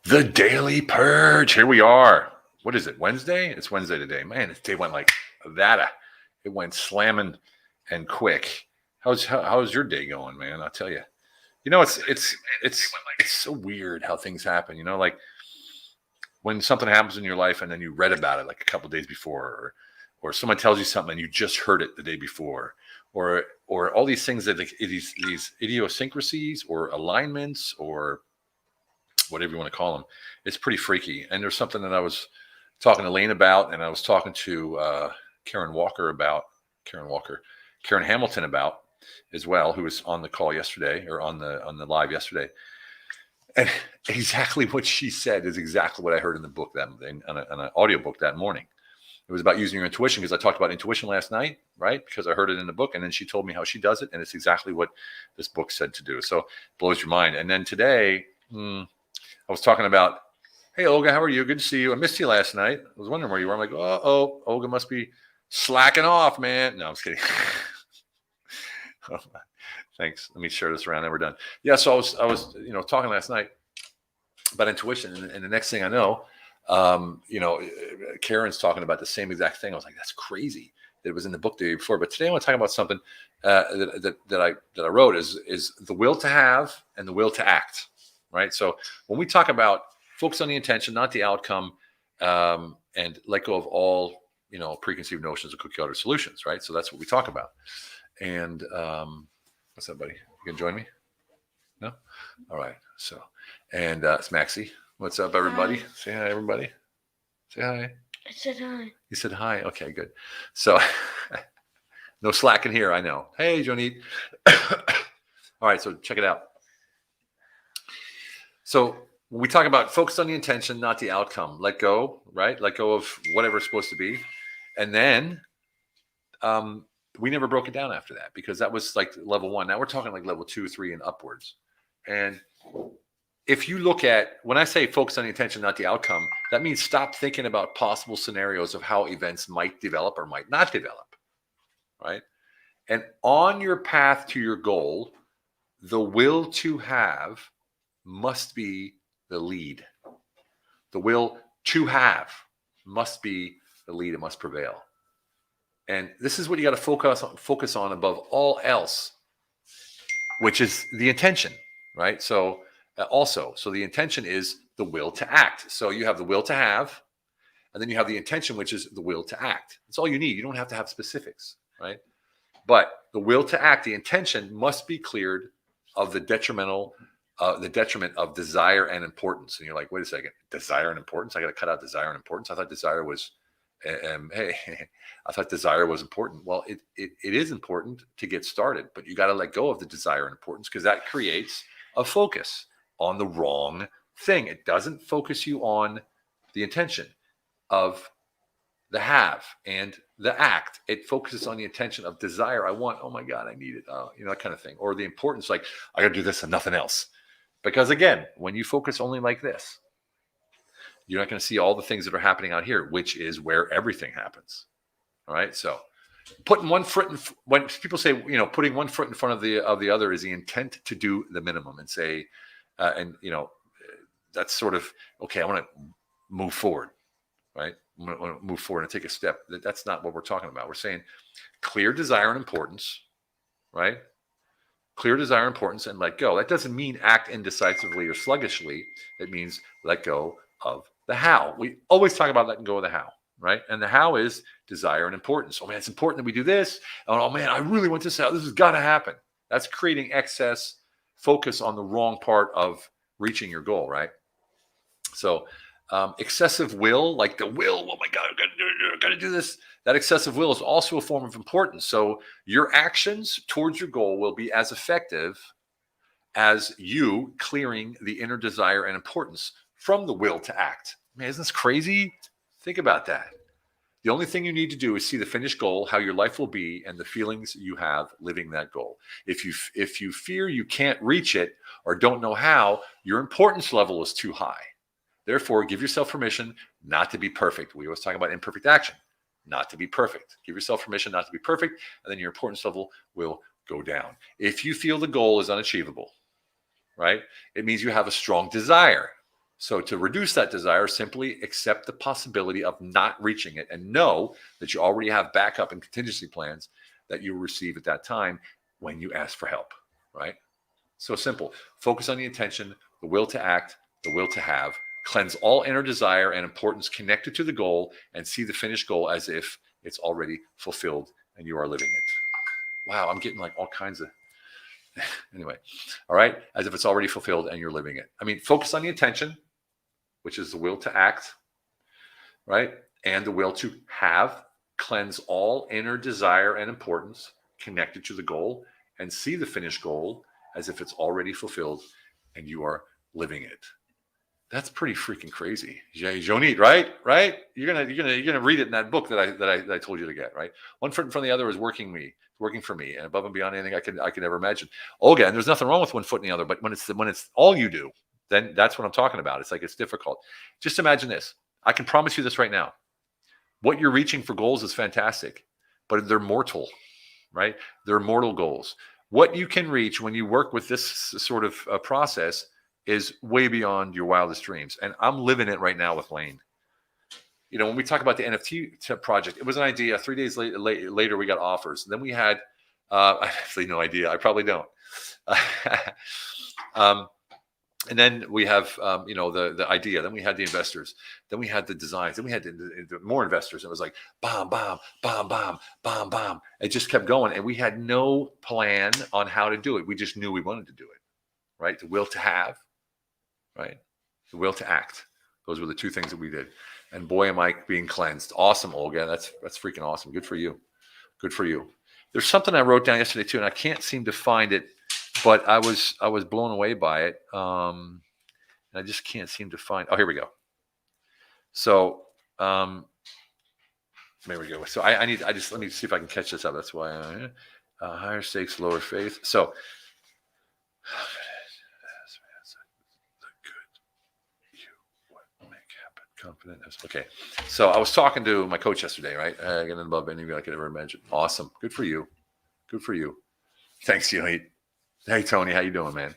The Daily Purge. Here we are. What is it? Wednesday? It's Wednesday today. Man, this day went like that. It went slamming and quick. How's your day going, man? I'll tell you. It's so weird how things happen. Like when something happens in your life and then you read about it like a couple of days before, or someone tells you something and you just heard it the day before, or all these things that these idiosyncrasies or alignments or whatever you want to call them. It's pretty freaky. And there's something that I was talking to Lane about, and I was talking to Karen Hamilton about as well, who was on the call yesterday or on the live yesterday. And exactly what she said is exactly what I heard in the book on an audio book that morning. It was about using your intuition, because I talked about intuition last night, right? Because I heard it in the book, and then she told me how she does it, and it's exactly what this book said to do. So it blows your mind. And then today, I was talking about, hey, Olga, how are you? Good to see you. I missed you last night. I was wondering where you were. I'm like, oh, Olga must be slacking off, man. No, I'm just kidding. Oh, thanks. Let me share this around, then we're done. Yeah, so I was talking last night about intuition, and the next thing I know, Karen's talking about the same exact thing. I was like, that's crazy. It was in the book the day before. But today I want to talk about something that I wrote is the will to have and the will to act. Right. So when we talk about focus on the intention, not the outcome, and let go of all, preconceived notions of cookie cutter solutions. Right. So that's what we talk about. And what's up, buddy? You can join me? No? All right. So, and it's Maxie. What's up, everybody? Hi. Say hi, everybody. Say hi. I said hi. You said hi. Okay, good. So no slacking here. I know. Hey, Jonit. All right. So check it out. So when we talk about focus on the intention, not the outcome, let go, right? Let go of whatever it's supposed to be. And then we never broke it down after that, because that was like level 1. Now we're talking like level 2, 3, and upwards. And if you look at, when I say focus on the intention, not the outcome, that means stop thinking about possible scenarios of how events might develop or might not develop, right? And on your path to your goal, the will to have must be the lead. The will to have must be the lead. It must prevail. And this is what you got to focus on above all else, which is the intention, right? So so the intention is the will to act. So you have the will to have, and then you have the intention, which is the will to act. That's all you need. You don't have to have specifics, right? But the will to act, the intention must be cleared of the detriment of desire and importance. And you're like, wait a second, desire and importance? I got to cut out desire and importance. I thought desire was, I thought desire was important. Well, it is important to get started, but you got to let go of the desire and importance, because that creates a focus on the wrong thing. It doesn't focus you on the intention of the have and the act. It focuses on the intention of desire. I want, oh my God, I need it. That kind of thing. Or the importance, like, I got to do this and nothing else. Because again, when you focus only like this, you're not going to see all the things that are happening out here, which is where everything happens. All right. So putting one foot in, when people say, putting one foot in front of the other is the intent to do the minimum, and say, that's sort of, okay, I want to move forward, right? I want to move forward and take a step. That's not what we're talking about. We're saying clear desire and importance, right? Clear desire and importance, and let go. That doesn't mean act indecisively or sluggishly. It means let go of the how. We always talk about letting go of the how, right? And the how is desire and importance. Oh man, it's important that we do this. Oh man, I really want this out. This has got to happen. That's creating excess focus on the wrong part of reaching your goal, right? So excessive will, like the will, oh my God, I got to do this. That excessive will is also a form of importance. So your actions towards your goal will be as effective as you clearing the inner desire and importance from the will to act. Man, isn't this crazy? Think about that. The only thing you need to do is see the finished goal, how your life will be, and the feelings you have living that goal. If you fear you can't reach it or don't know how, your importance level is too high. Therefore, give yourself permission not to be perfect. We always talk about imperfect action, not to be perfect. Give yourself permission not to be perfect, and then your importance level will go down. If you feel the goal is unachievable, right, it means you have a strong desire. So to reduce that desire, simply accept the possibility of not reaching it and know that you already have backup and contingency plans that you will receive at that time when you ask for help, right? So simple. Focus on the intention, the will to act, the will to have. Cleanse all inner desire and importance connected to the goal, and see the finished goal as if it's already fulfilled and you are living it. Wow, I'm getting like all kinds of anyway. All right, as if it's already fulfilled and you're living it. I mean, focus on the intention, which is the will to act, right? And the will to have. Cleanse all inner desire and importance connected to the goal, and see the finished goal as if it's already fulfilled and you are living it. That's pretty freaking crazy, Eugene, right? Right? You're gonna read it in that book that I told you to get, right? One foot in front of the other is working for me, and above and beyond anything I could ever imagine. Olga, and there's nothing wrong with one foot in the other, but when it's all you do, then that's what I'm talking about. It's like it's difficult. Just imagine this. I can promise you this right now. What you're reaching for goals is fantastic, but they're mortal, right? They're mortal goals. What you can reach when you work with this sort of process is way beyond your wildest dreams. And I'm living it right now with Lane. You know, when we talk about the NFT project, it was an idea. 3 days later, we got offers. Then we had, I actually no idea. I probably don't. And then we have, the idea. Then we had the investors. Then we had the designs. Then we had the more investors. It was like bomb, bomb, bomb, bomb, bomb, bomb. It just kept going. And we had no plan on how to do it. We just knew we wanted to do it, right? The will to have, right? The will to act. Those were the two things that we did. And boy, am I being cleansed. Awesome, Olga. That's freaking awesome. Good for you. Good for you. There's something I wrote down yesterday too, and I can't seem to find it. But I was blown away by it, and I just can't seem to find. Oh, here we go. So there we go. So let me see if I can catch this up. That's why higher stakes, lower faith. So confident. Okay. So I was talking to my coach yesterday, right? Getting above anything I could ever imagine. Awesome. Good for you. Good for you. Thanks, Eugene. Hey, Tony, how you doing, man?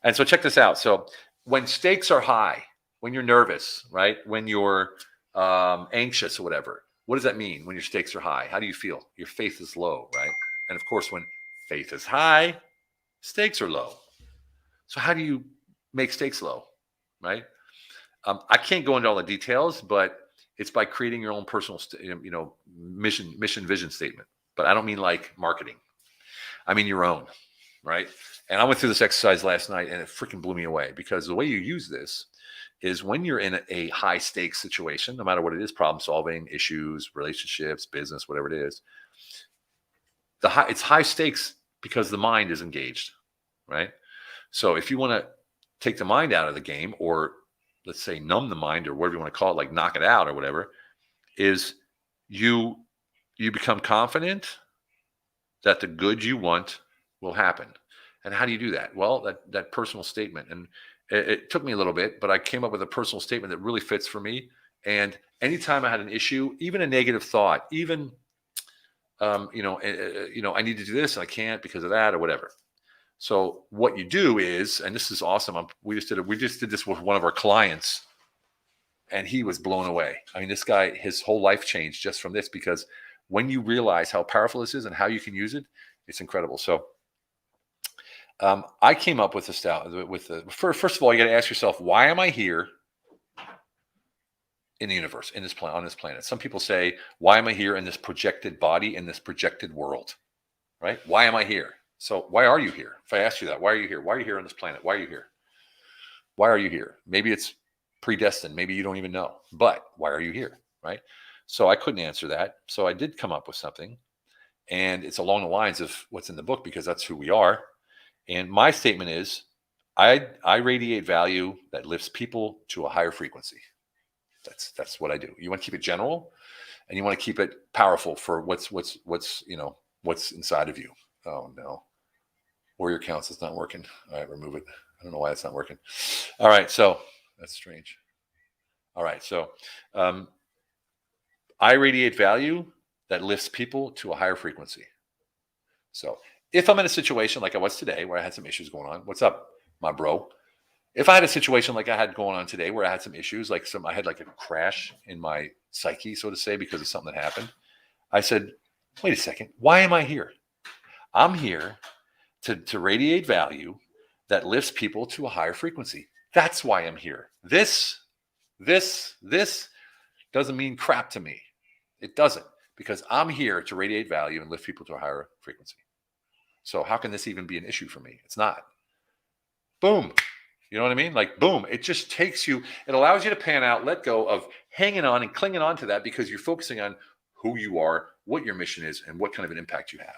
And so check this out. So when stakes are high, when you're nervous, right? When you're anxious or whatever, what does that mean when your stakes are high? How do you feel? Your faith is low, right? And of course, when faith is high, stakes are low. So how do you make stakes low, right? I can't go into all the details, but it's by creating your own personal, mission, vision statement. But I don't mean like marketing. I mean your own. Right. And I went through this exercise last night and it freaking blew me away, because the way you use this is when you're in a high stakes situation, no matter what it is, problem solving, issues, relationships, business, whatever it is, it's high stakes because the mind is engaged. Right. So if you want to take the mind out of the game, or let's say numb the mind, or whatever you want to call it, like knock it out or whatever, is you become confident that the good you want will happen. And how do you do that? Well, that personal statement. And it took me a little bit, but I came up with a personal statement that really fits for me. And anytime I had an issue, even a negative thought, even I need to do this and I can't because of that or whatever. So what you do is, and this is awesome. We just did this with one of our clients, and he was blown away. I mean, this guy, his whole life changed just from this, because when you realize how powerful this is and how you can use it, it's incredible. So I came up with first of all, you got to ask yourself, why am I here in the universe, on this planet? Some people say, why am I here in this projected body, in this projected world, right? Why am I here? So why are you here? If I ask you that, why are you here? Why are you here on this planet? Why are you here? Why are you here? Maybe it's predestined. Maybe you don't even know, but why are you here? Right? So I couldn't answer that. So I did come up with something, and it's along the lines of what's in the book, because that's who we are. And my statement is, I radiate value that lifts people to a higher frequency. That's what I do. You want to keep it general, and you want to keep it powerful for what's inside of you. Oh no, Warrior Counts is not working. All right, remove it. I don't know why it's not working. All right, so that's strange. All right, so I radiate value that lifts people to a higher frequency. So if I'm in a situation like I was today, where I had some issues going on, what's up, my bro? If I had a situation like I had going on today where I had some issues, I had like a crash in my psyche, so to say, because of something that happened, I said, wait a second, why am I here? I'm here to radiate value that lifts people to a higher frequency. That's why I'm here. This doesn't mean crap to me. It doesn't, because I'm here to radiate value and lift people to a higher frequency. So how can this even be an issue for me? It's not. Boom. You know what I mean? Like, boom. It just takes you, it allows you to pan out, let go of hanging on and clinging on to that, because you're focusing on who you are, what your mission is, and what kind of an impact you have.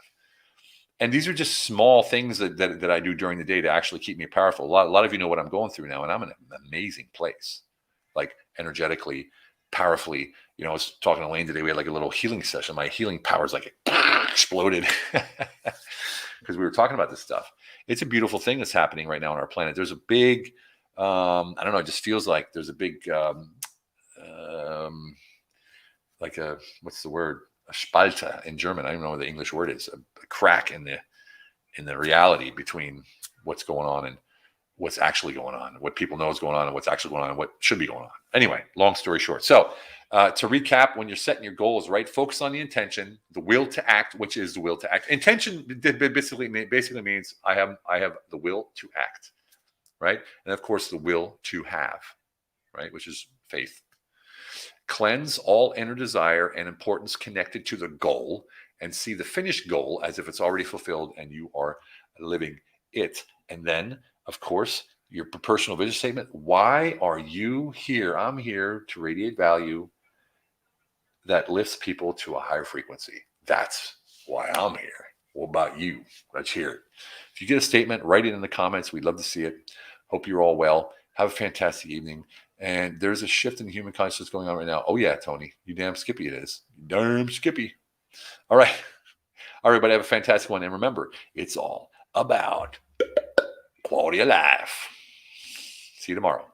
And these are just small things that I do during the day to actually keep me powerful. A lot of you know what I'm going through now, and I'm in an amazing place, like energetically, powerfully. You know, I was talking to Lane today. We had like a little healing session. My healing powers like exploded because we were talking about this stuff. It's a beautiful thing that's happening right now on our planet. There's a big, I don't know, it just feels like there's a big, like a, what's the word? A Spalte in German. I don't know what the English word is. A crack in the reality between what's going on and what's actually going on, what people know is going on and what's actually going on and what should be going on. Anyway, long story short. So to recap, when you're setting your goals, right, focus on the intention, the will to act, which is the will to act. Intention basically means I have the will to act, right? And of course, the will to have, right, which is faith. Cleanse all inner desire and importance connected to the goal, and see the finished goal as if it's already fulfilled and you are living it. And then, of course, your personal vision statement. Why are you here? I'm here to radiate value that lifts people to a higher frequency. That's why I'm here. What about you? Let's hear it. If you get a statement, write it in the comments. We'd love to see it. Hope you're all well. Have a fantastic evening. And there's a shift in human consciousness going on right now. Oh, yeah, Tony. You damn skippy it is. You damn skippy. All right. All right, everybody, have a fantastic one. And remember, it's all about quality of life. See you tomorrow.